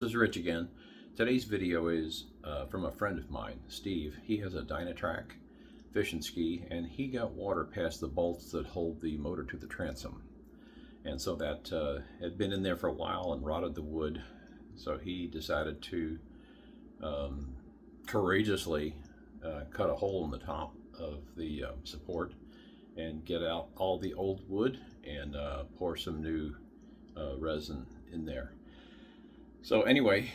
This is Rich again. Today's video is from a friend of mine, Steve. He has a Dyna-Trak fishing ski, and he got water past the bolts that hold the motor to the transom. And so that had been in there for a while and rotted the wood. So he decided to courageously cut a hole in the top of the support and get out all the old wood and pour some new resin in there. So anyway,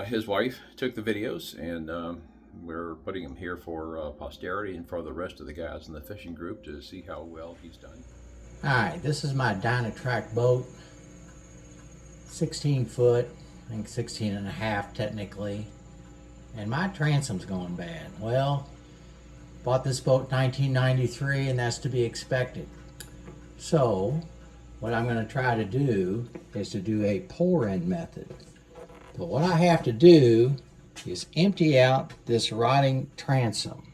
his wife took the videos, and we're putting them here for posterity and for the rest of the guys in the fishing group to see how well he's done. Alright, this is my Dyna-Trak boat. 16 foot, I think 16 and a half technically. And my transom's going bad. Well, bought this boat in 1993, and that's to be expected. So, what I'm going to try to do is to do a pour-in method. But what I have to do is empty out this rotting transom.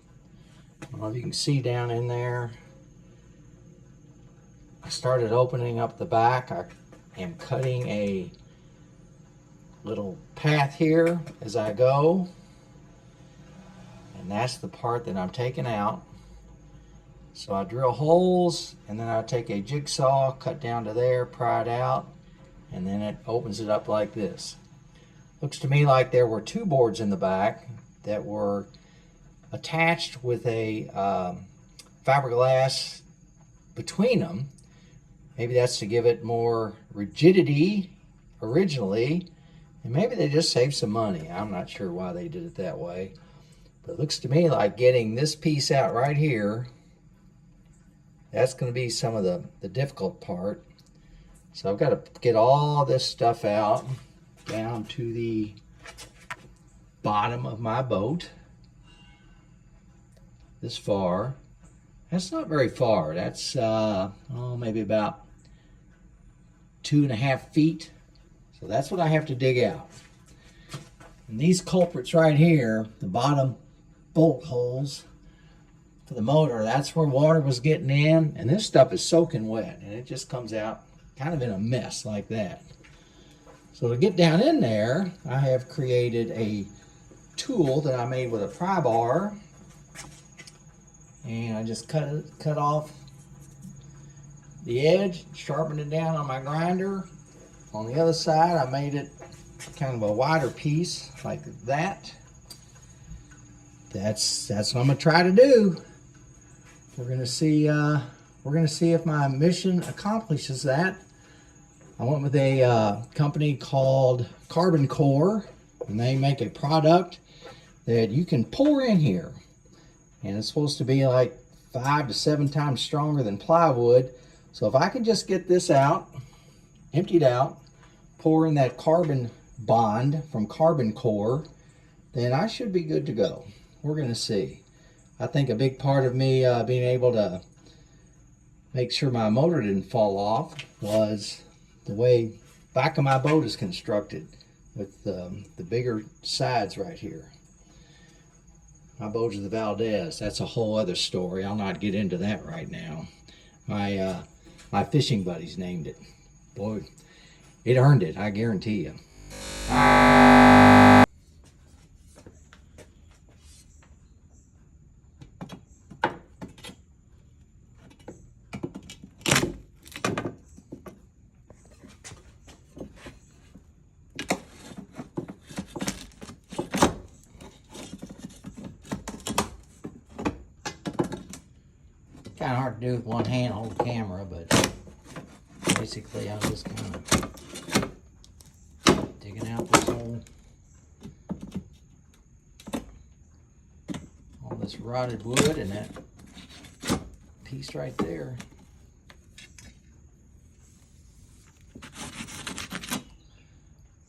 I don't know if you can see down in there. I started opening up the back. I am cutting a little path here as I go. And that's the part that I'm taking out. So I drill holes, and then I take a jigsaw, cut down to there, pry it out, and then it opens it up like this. Looks to me like there were two boards in the back that were attached with a fiberglass between them. Maybe that's to give it more rigidity originally, and maybe they just saved some money. I'm not sure why they did it that way, but it looks to me like getting this piece out right here, that's going to be some of the difficult part. So I've got to get all this stuff out down to the bottom of my boat, this far. That's not very far. That's maybe about 2.5 feet. So that's what I have to dig out. And these culprits right here, the bottom bolt holes for the motor, that's where water was getting in, and this stuff is soaking wet, and it just comes out kind of in a mess like that. So to get down in there, I have created a tool that I made with a pry bar, and I just cut off the edge, sharpened it down on my grinder. On the other side, I made it kind of a wider piece like that. That's what I'm gonna try to do. We're gonna see if my mission accomplishes that. I went with a company called Carbon Core, and they make a product that you can pour in here, and it's supposed to be like 5 to 7 times stronger than plywood. So if I can just get this out, emptied out, pour in that carbon bond from Carbon Core, then I should be good to go. We're gonna see. I think a big part of me being able to make sure my motor didn't fall off was the way back of my boat is constructed with the bigger sides right here. My boat is the Valdez. That's a whole other story. I'll not get into that right now. My fishing buddies named it. Boy, it earned it, I guarantee you. Kind of hard to do with one hand, hold the camera, but basically I'm just kind of digging out this all this rotted wood and that piece right there.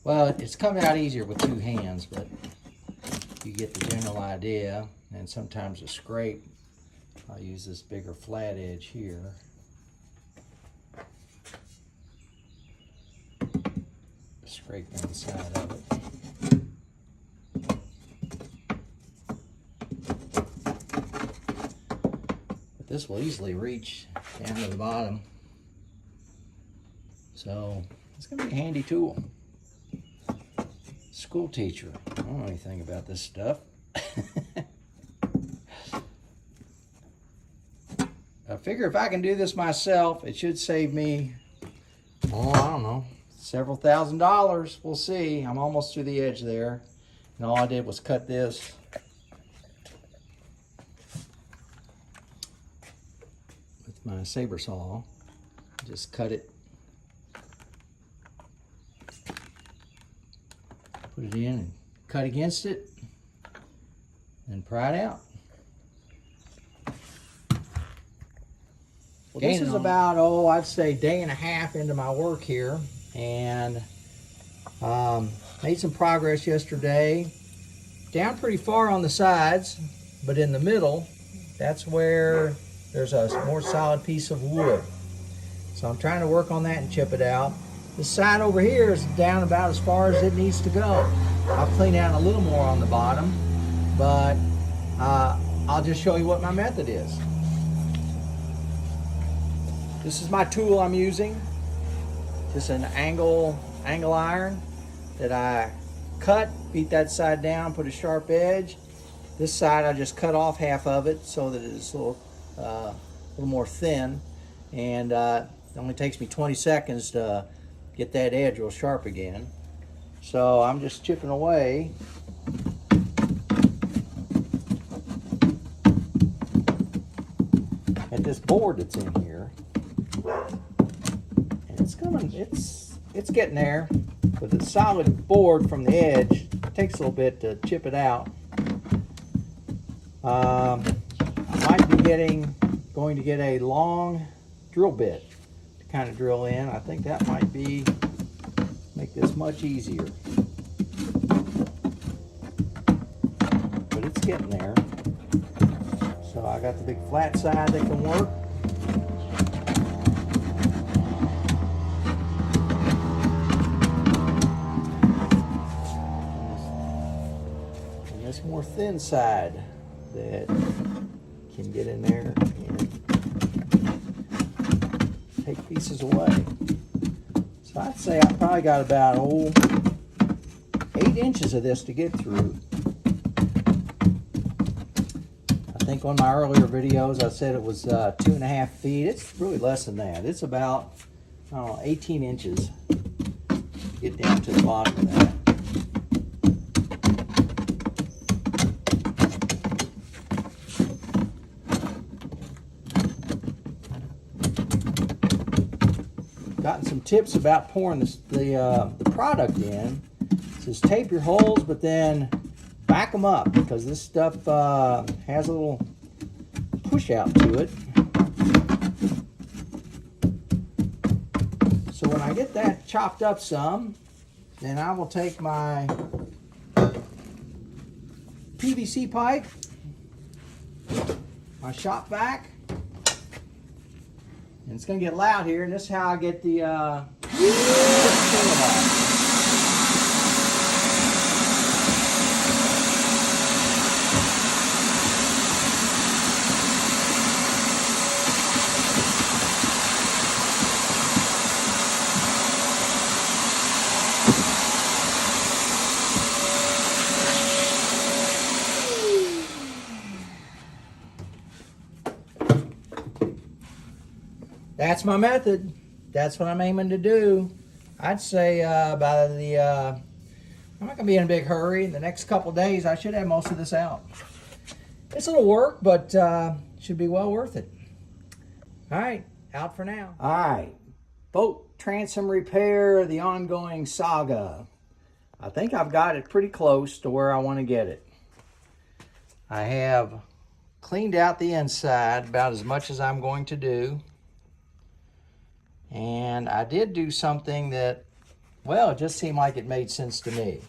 Well, it's coming out easier with two hands, but you get the general idea. And sometimes a scrape, I'll use this bigger flat edge here. Scrape inside of it. But this will easily reach down to the bottom. So it's going to be a handy tool. school teacher. I don't know anything about this stuff. I figure if I can do this myself, it should save me, oh, I don't know, several $1,000s. We'll see. I'm almost to the edge there. And all I did was cut this. With my saber saw. Just cut it. Put it in and cut against it. And pry it out. Well, this is about, I'd say day and a half into my work here, and made some progress yesterday. Down pretty far on the sides, but in the middle, that's where there's a more solid piece of wood. So I'm trying to work on that and chip it out. This side over here is down about as far as it needs to go. I'll clean out a little more on the bottom, but I'll just show you what my method is. This is my tool I'm using. Just an angle iron that I cut, beat that side down, put a sharp edge. This side I just cut off half of it so that it's a little more thin, and it only takes me 20 seconds to get that edge real sharp again. So I'm just chipping away. At this board that's in here. And it's coming, it's getting there. With a solid board from the edge, it takes a little bit to chip it out. I might be going to get a long drill bit to kind of drill in. I think that might make this much easier. But it's getting there. So I got the big flat side that can work. And this more thin side that can get in there and take pieces away. So I'd say I probably got about 8 inches of this to get through. I think on my earlier videos I said it was 2.5 feet. It's really less than that. It's about, I don't know, 18 inches to get down to the bottom of that. Gotten some tips about pouring the product in. It says tape your holes, but then back them up, because this stuff has a little push out to it. So when I get that chopped up some, then I will take my PVC pipe, my shop vac, and it's going to get loud here, and this is how I get the That's my method. That's what I'm aiming to do. I'd say I'm not going to be in a big hurry. In the next couple days, I should have most of this out. It's a little work, but should be well worth it. All right, out for now. All right, boat transom repair, the ongoing saga. I think I've got it pretty close to where I want to get it. I have cleaned out the inside about as much as I'm going to do. And I did do something that, well, it just seemed like it made sense to me.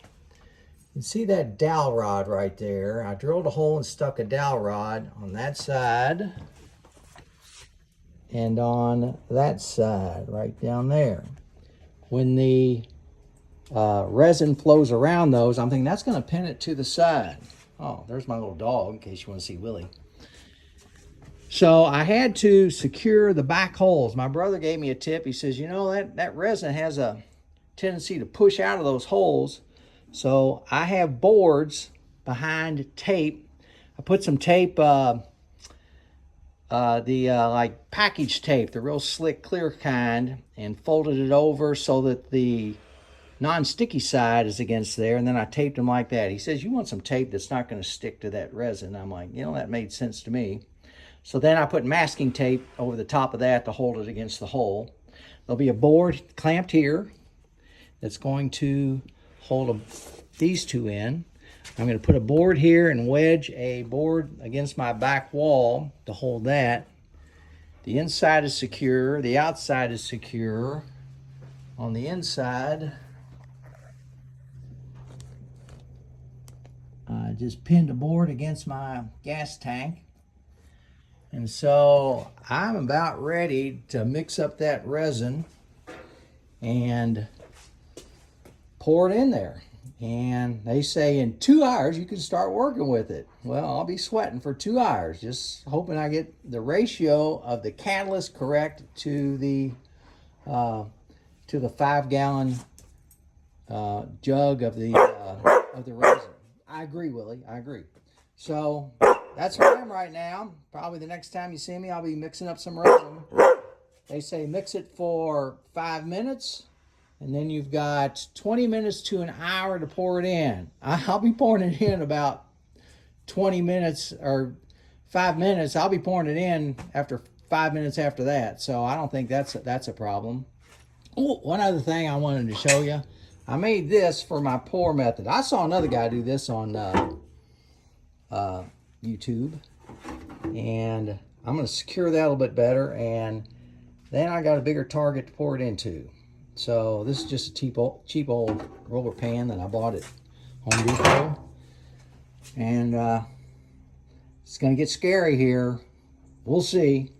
You see that dowel rod right there? I drilled a hole and stuck a dowel rod on that side and on that side right down there. When the resin flows around those, I'm thinking that's going to pin it to the side. Oh, there's my little dog in case you want to see Willie. So I had to secure the back holes. My brother gave me a tip. He says, you know, that resin has a tendency to push out of those holes. So I have boards behind tape. I put some tape, like package tape, the real slick, clear kind, and folded it over so that the non-sticky side is against there, and then I taped them like that. He says, you want some tape that's not going to stick to that resin. I'm like, that made sense to me. So then I put masking tape over the top of that to hold it against the hole. There'll be a board clamped here that's going to hold these two in. I'm going to put a board here and wedge a board against my back wall to hold that. The inside is secure, the outside is secure. On the inside, I just pinned a board against my gas tank. And so I'm about ready to mix up that resin and pour it in there. And they say in 2 hours you can start working with it. Well, I'll be sweating for 2 hours, just hoping I get the ratio of the catalyst correct to the 5-gallon jug of the resin. I agree, Willie. I agree. So that's where I am right now. Probably the next time you see me, I'll be mixing up some resin. They say mix it for 5 minutes, and then you've got 20 minutes to an hour to pour it in. I'll be pouring it in about 20 minutes or 5 minutes. I'll be pouring it in after 5 minutes after that. So I don't think that's a problem. Oh, one other thing I wanted to show you. I made this for my pour method. I saw another guy do this on YouTube, and I'm going to secure that a little bit better, and then I got a bigger target to pour it into. So this is just a cheap old roller pan that I bought at Home Depot, and it's going to get scary here. We'll see.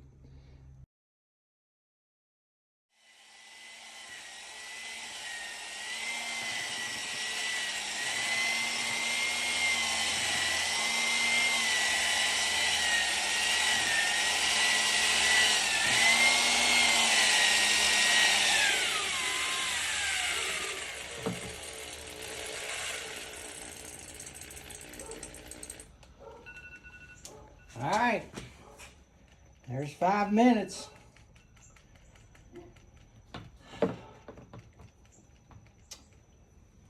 All right, there's 5 minutes.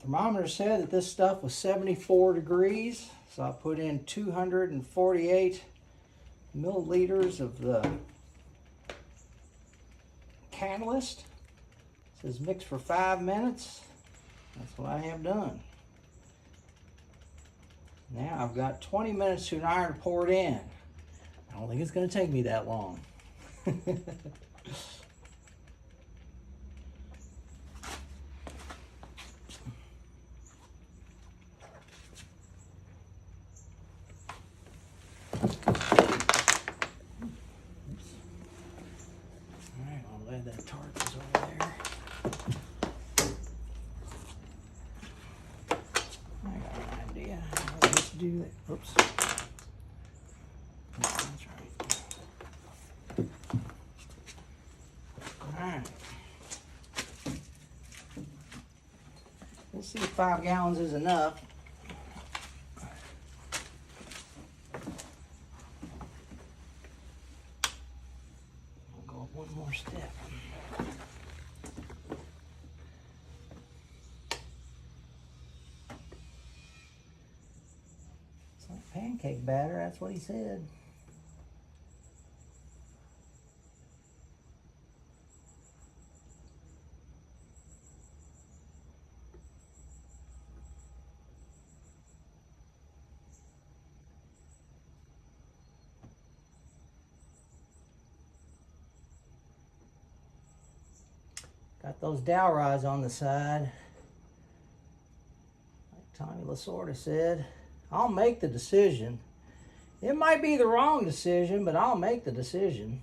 Thermometer said that this stuff was 74 degrees, so I put in 248 milliliters of the catalyst. It says mix for 5 minutes. That's what I have done. Now I've got 20 minutes to an hour to pour it in. I don't think it's going to take me that long. Alright, I'll lay that target over there. I got an idea how to do that. Oops. That's right. Alright. We'll see if 5 gallons is enough. I'll go up one more step. It's like pancake batter, that's what he said. Got those dowel rods on the side. Like Tommy Lasorda said, I'll make the decision. It might be the wrong decision, but I'll make the decision.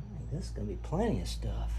I think this is going to be plenty of stuff.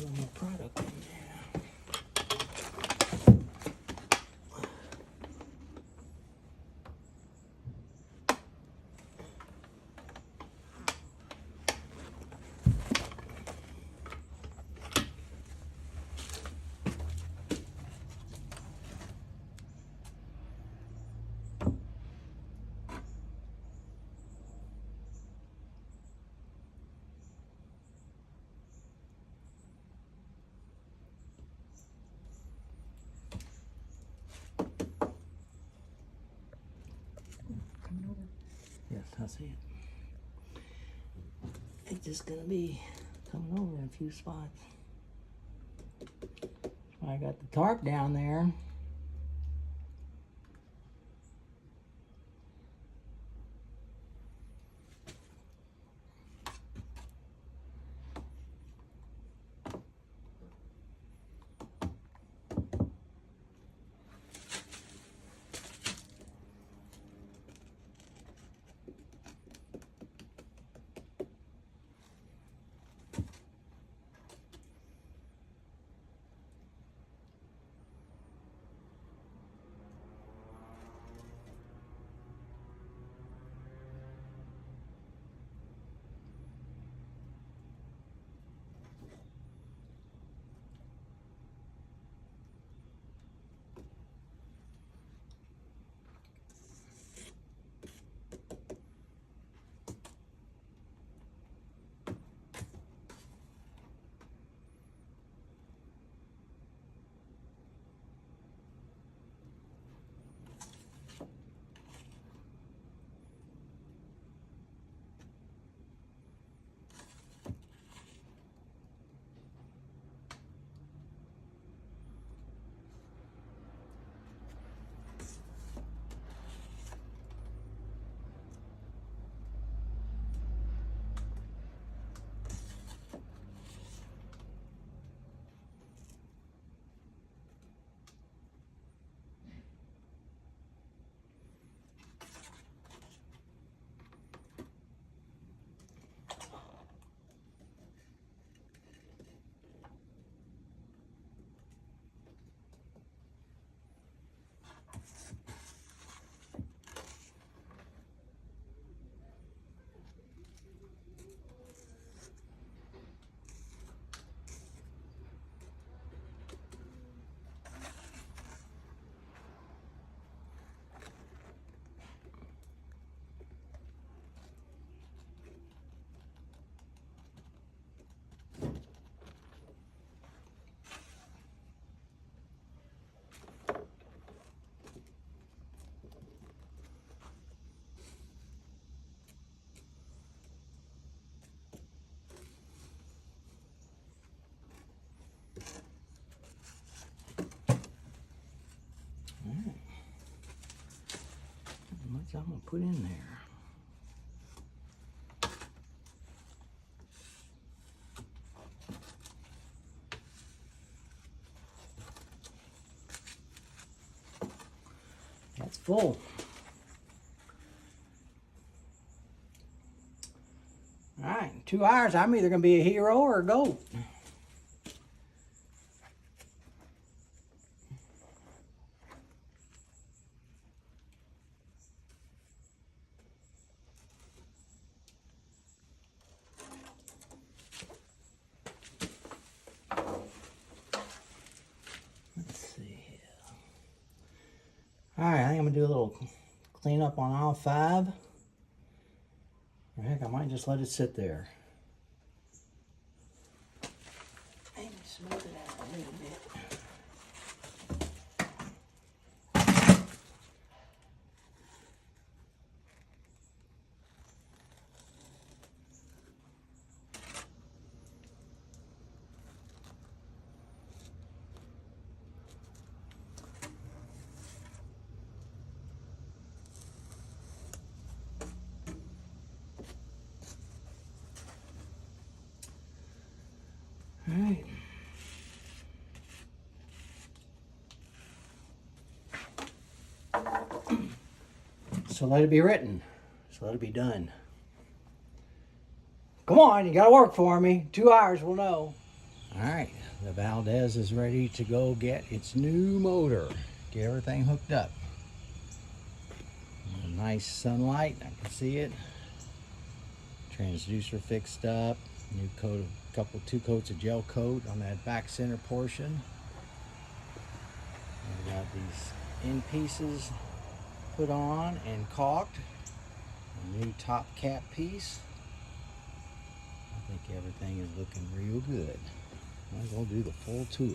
put my product in there. Yes, I see it. It's just gonna be coming over in a few spots. I got the tarp down there. Much I'm gonna put in there. That's full. All right, 2 hours. I'm either gonna be a hero or a goat. Alright, I think I'm going to do a little cleanup on aisle 5. Or heck, I might just let it sit there. Maybe smooth it out a little bit. All right. So let it be written. So let it be done. Come on, you gotta work for me. 2 hours, we'll know. All right. The Valdez is ready to go get its new motor. Get everything hooked up. Nice sunlight, I can see it. Transducer fixed up. New coat, two coats of gel coat on that back center portion. We got these end pieces put on and caulked. A new top cap piece. I think everything is looking real good. I'm going to do the full tour.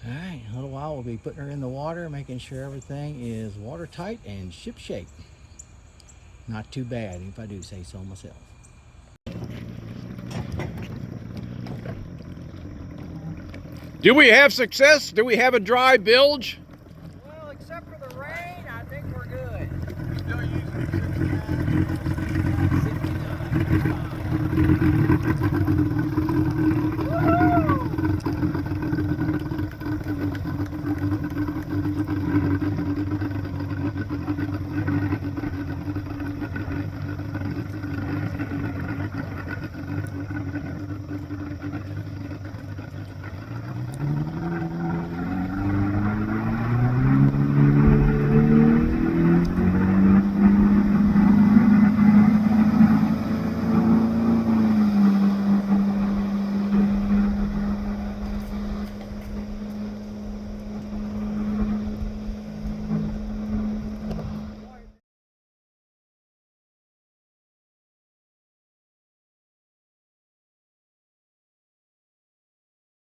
Alright, in a little while we'll be putting her in the water, making sure everything is watertight and ship shape. Not too bad, if I do say so myself. Do we have success? Do we have a dry bilge?